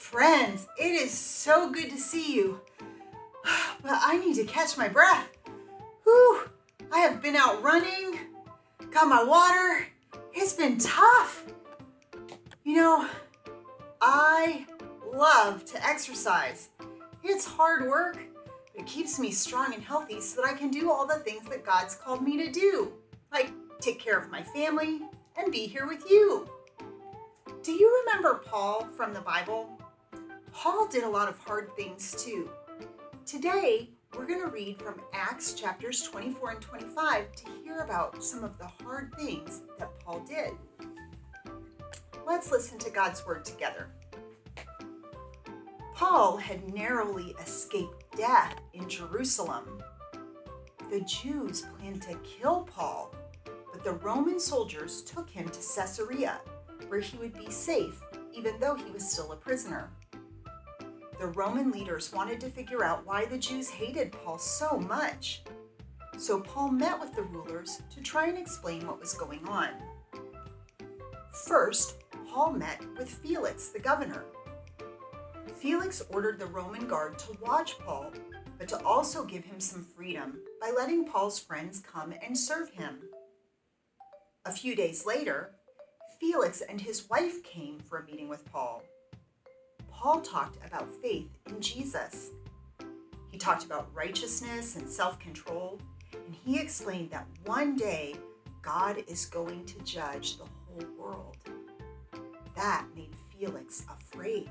Friends, it is so good to see you. But I need to catch my breath. Whew, I have been out running, got my water. It's been tough. You know, I love to exercise. It's hard work, but it keeps me strong and healthy so that I can do all the things that God's called me to do, like take care of my family and be here with you. Do you remember Paul from the Bible? Paul did a lot of hard things too. Today, we're going to read from Acts chapters 24 and 25 to hear about some of the hard things that Paul did. Let's listen to God's word together. Paul had narrowly escaped death in Jerusalem. The Jews planned to kill Paul, but the Roman soldiers took him to Caesarea, where he would be safe, even though he was still a prisoner. The Roman leaders wanted to figure out why the Jews hated Paul so much. So Paul met with the rulers to try and explain what was going on. First, Paul met with Felix, the governor. Felix ordered the Roman guard to watch Paul, but to also give him some freedom by letting Paul's friends come and serve him. A few days later, Felix and his wife came for a meeting with Paul. Paul talked about faith in Jesus. He talked about righteousness and self-control, and he explained that one day God is going to judge the whole world. That made Felix afraid.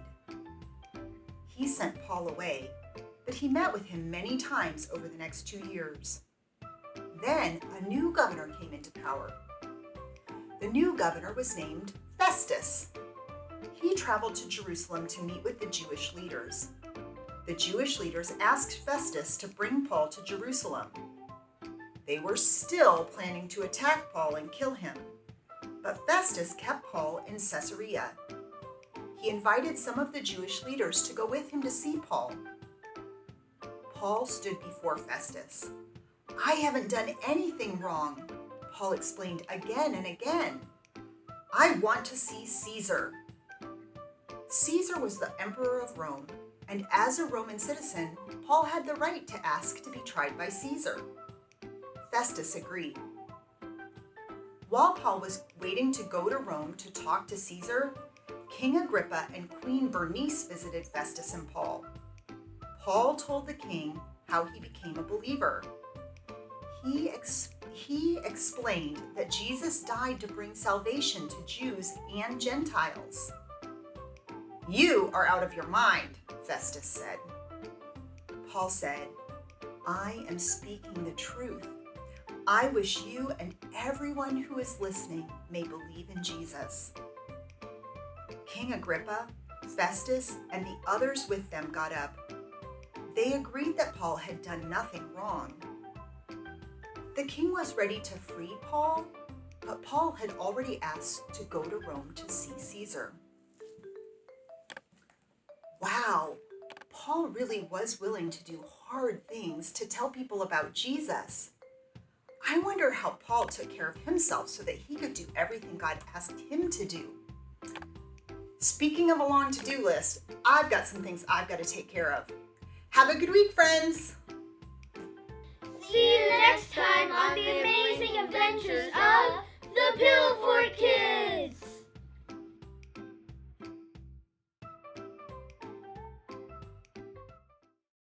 He sent Paul away, but he met with him many times over the next 2 years. Then a new governor came into power. The new governor was named Festus. He traveled to Jerusalem to meet with the Jewish leaders. The Jewish leaders asked Festus to bring Paul to Jerusalem. They were still planning to attack Paul and kill him, but Festus kept Paul in Caesarea. He invited some of the Jewish leaders to go with him to see Paul. Paul stood before Festus. "I haven't done anything wrong," Paul explained again and again. "I want to see Caesar." Caesar was the emperor of Rome, and as a Roman citizen, Paul had the right to ask to be tried by Caesar. Festus agreed. While Paul was waiting to go to Rome to talk to Caesar, King Agrippa and Queen Bernice visited Festus and Paul. Paul told the king how he became a believer. He explained that Jesus died to bring salvation to Jews and Gentiles. "You are out of your mind," Festus said. Paul said, "I am speaking the truth. I wish you and everyone who is listening may believe in Jesus." King Agrippa, Festus, and the others with them got up. They agreed that Paul had done nothing wrong. The king was ready to free Paul, but Paul had already asked to go to Rome to see Caesar. Wow, Paul really was willing to do hard things to tell people about Jesus. I wonder how Paul took care of himself so that he could do everything God asked him to do. Speaking of a long to-do list, I've got some things I've got to take care of. Have a good week, friends.